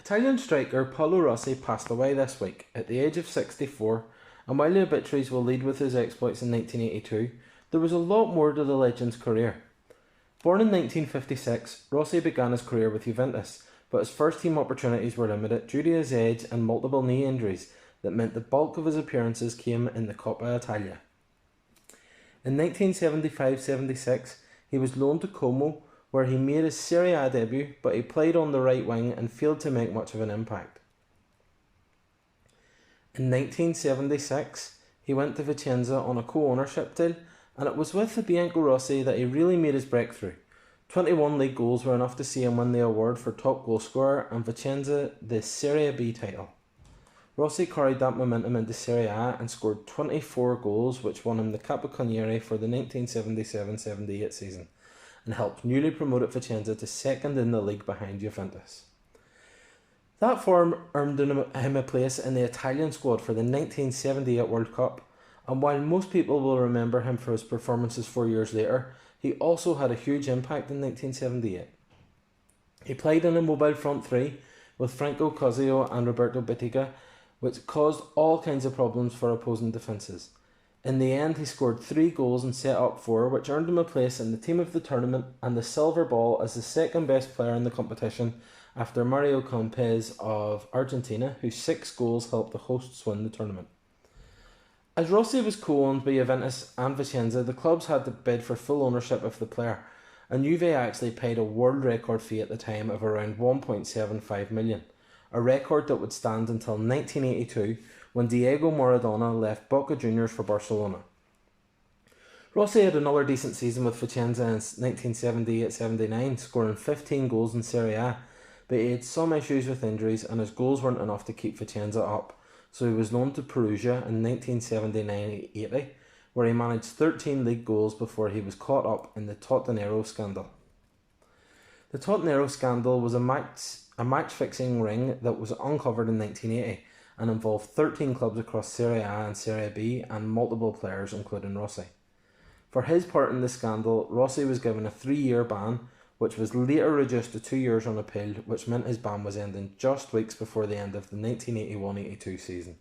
Italian striker Paolo Rossi passed away this week at the age of 64, and while the obituaries will lead with his exploits in 1982, there was a lot more to the legend's career. Born in 1956, Rossi began his career with Juventus, but his first team opportunities were limited due to his age and multiple knee injuries that meant the bulk of his appearances came in the Coppa Italia. In 1975-76, he was loaned to Como, where he made his Serie A debut, but he played on the right wing and failed to make much of an impact. In 1976, he went to Vicenza on a co-ownership deal, and it was with Bianco Rossi that he really made his breakthrough. 21 league goals were enough to see him win the award for top goal scorer and Vicenza the Serie B title. Rossi carried that momentum into Serie A and scored 24 goals, which won him the Capocannoniere for the 1977-78 season, and helped newly promoted Vicenza to second in the league behind Juventus. That form earned him a place in the Italian squad for the 1978 World Cup, and while most people will remember him for his performances 4 years later, he also had a huge impact in 1978. He played in a mobile front three with Franco Cosio and Roberto Bettiga, which caused all kinds of problems for opposing defences. In the end, he scored 3 goals and set up 4, which earned him a place in the team of the tournament and the Silver Ball as the second best player in the competition after Mario Kempes of Argentina, whose 6 goals helped the hosts win the tournament. As Rossi was co-owned by Juventus and Vicenza, the clubs had to bid for full ownership of the player, and Juve actually paid a world record fee at the time of around 1.75 million, a record that would stand until 1982 when Diego Maradona left Boca Juniors for Barcelona. Rossi had another decent season with Vicenza in 1978-79, scoring 15 goals in Serie A, but he had some issues with injuries and his goals weren't enough to keep Vicenza up, so he was loaned to Perugia in 1979-80, where he managed 13 league goals before he was caught up in the Tottenero scandal. The Tottenero scandal was a match-fixing ring that was uncovered in 1980 and involved 13 clubs across Serie A and Serie B and multiple players including Rossi. For his part in the scandal, Rossi was given a 3-year ban, which was later reduced to 2 years on appeal, which meant his ban was ending just weeks before the end of the 1981-82 season.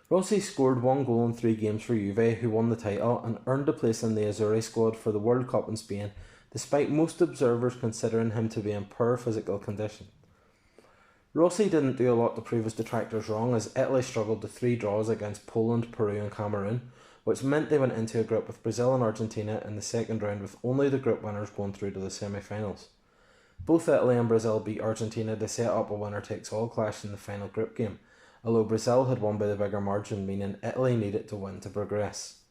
Rossi scored 1 goal in 3 games for Juve, who won the title, and earned a place in the Azzurri squad for the World Cup in Spain, despite most observers considering him to be in poor physical condition. Rossi didn't do a lot to prove his detractors wrong, as Italy struggled to 3 draws against Poland, Peru and Cameroon, which meant they went into a group with Brazil and Argentina in the second round, with only the group winners going through to the semi-finals. Both Italy and Brazil beat Argentina to set up a winner-takes-all clash in the final group game, although Brazil had won by the bigger margin, meaning Italy needed to win to progress.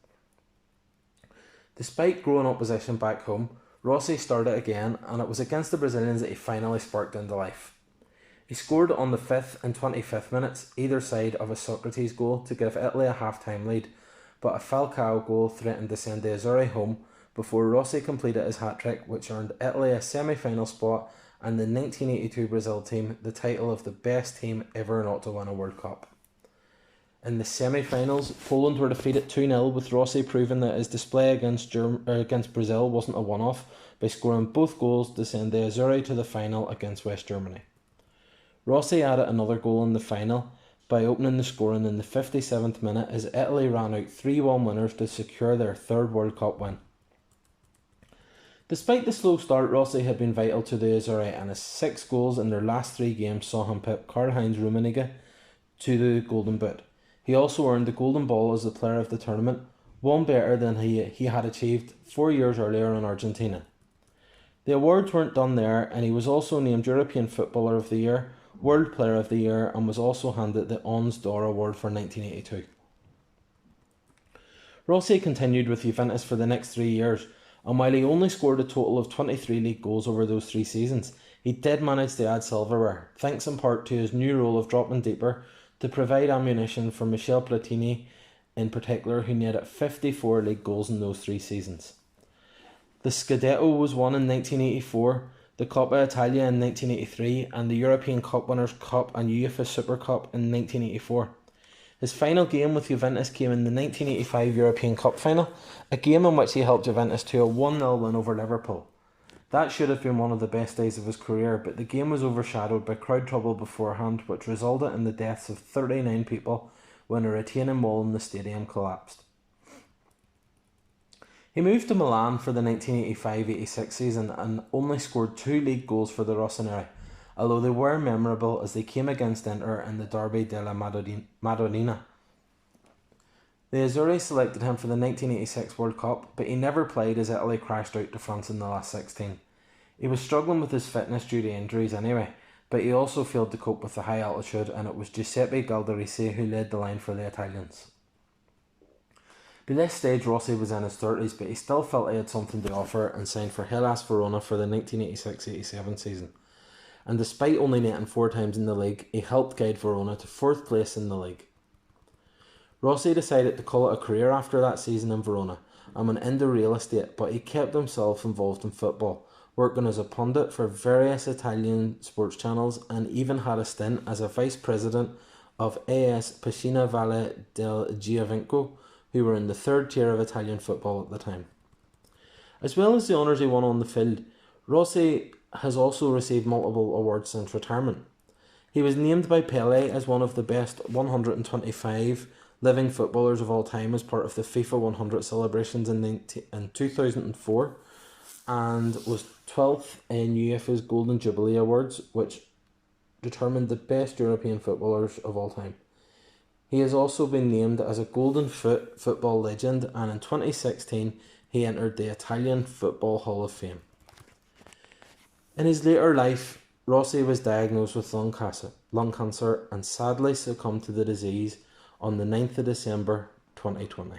Despite growing opposition back home, Rossi started again, and it was against the Brazilians that he finally sparked into life. He scored on the 5th and 25th minutes, either side of a Socrates goal, to give Italy a half-time lead, but a Falcao goal threatened to send the Azzurri home before Rossi completed his hat-trick, which earned Italy a semi-final spot and the 1982 Brazil team the title of the best team ever not to win a World Cup. In the semi-finals, Poland were defeated 2-0, with Rossi proving that his display against Brazil wasn't a one-off by scoring both goals to send the Azzurri to the final against West Germany. Rossi added another goal in the final by opening the scoring in the 57th minute as Italy ran out 3-1 winners to secure their 3rd World Cup win. Despite the slow start, Rossi had been vital to the Azzurri, and his 6 goals in their last 3 games saw him pip Karl-Heinz Rummenigge to the Golden Boot. He also earned the Golden Ball as the player of the tournament, one better than he had achieved 4 years earlier in Argentina. The awards weren't done there, and he was also named European Footballer of the Year, World Player of the Year, and was also handed the Ons d'Or Award for 1982. Rossi continued with Juventus for the next 3 years, and while he only scored a total of 23 league goals over those 3 seasons, he did manage to add silverware, thanks in part to his new role of dropping deeper to provide ammunition for Michel Platini in particular, who netted 54 league goals in those 3 seasons. The Scudetto was won in 1984, the Coppa Italia in 1983, and the European Cup Winners' Cup and UEFA Super Cup in 1984. His final game with Juventus came in the 1985 European Cup final, a game in which he helped Juventus to a 1-0 win over Liverpool. That should have been one of the best days of his career, but the game was overshadowed by crowd trouble beforehand, which resulted in the deaths of 39 people when a retaining wall in the stadium collapsed. He moved to Milan for the 1985-86 season and only scored 2 league goals for the Rossoneri, although they were memorable as they came against Inter in the Derby della Madonnina. The Azzurri selected him for the 1986 World Cup, but he never played as Italy crashed out to France in the last 16. He was struggling with his fitness due to injuries anyway, but he also failed to cope with the high altitude, and it was Giuseppe Galdarese who led the line for the Italians. By this stage, Rossi was in his 30s, but he still felt he had something to offer and signed for Hellas Verona for the 1986-87 season. And despite only netting 4 times in the league, he helped guide Verona to 4th place in the league. Rossi decided to call it a career after that season in Verona and went into real estate, but he kept himself involved in football, working as a pundit for various Italian sports channels, and even had a stint as a vice president of AS Piscina Valle del Giovinco, who were in the 3rd tier of Italian football at the time. As well as the honours he won on the field, Rossi has also received multiple awards since retirement. He was named by Pele as one of the best 125 living footballers of all time as part of the FIFA 100 celebrations in 2004, and was 12th in UEFA's Golden Jubilee Awards, which determined the best European footballers of all time. He has also been named as a Golden Foot football legend, and in 2016 he entered the Italian Football Hall of Fame. In his later life, Rossi was diagnosed with lung cancer and sadly succumbed to the disease on the 9th of December 2020.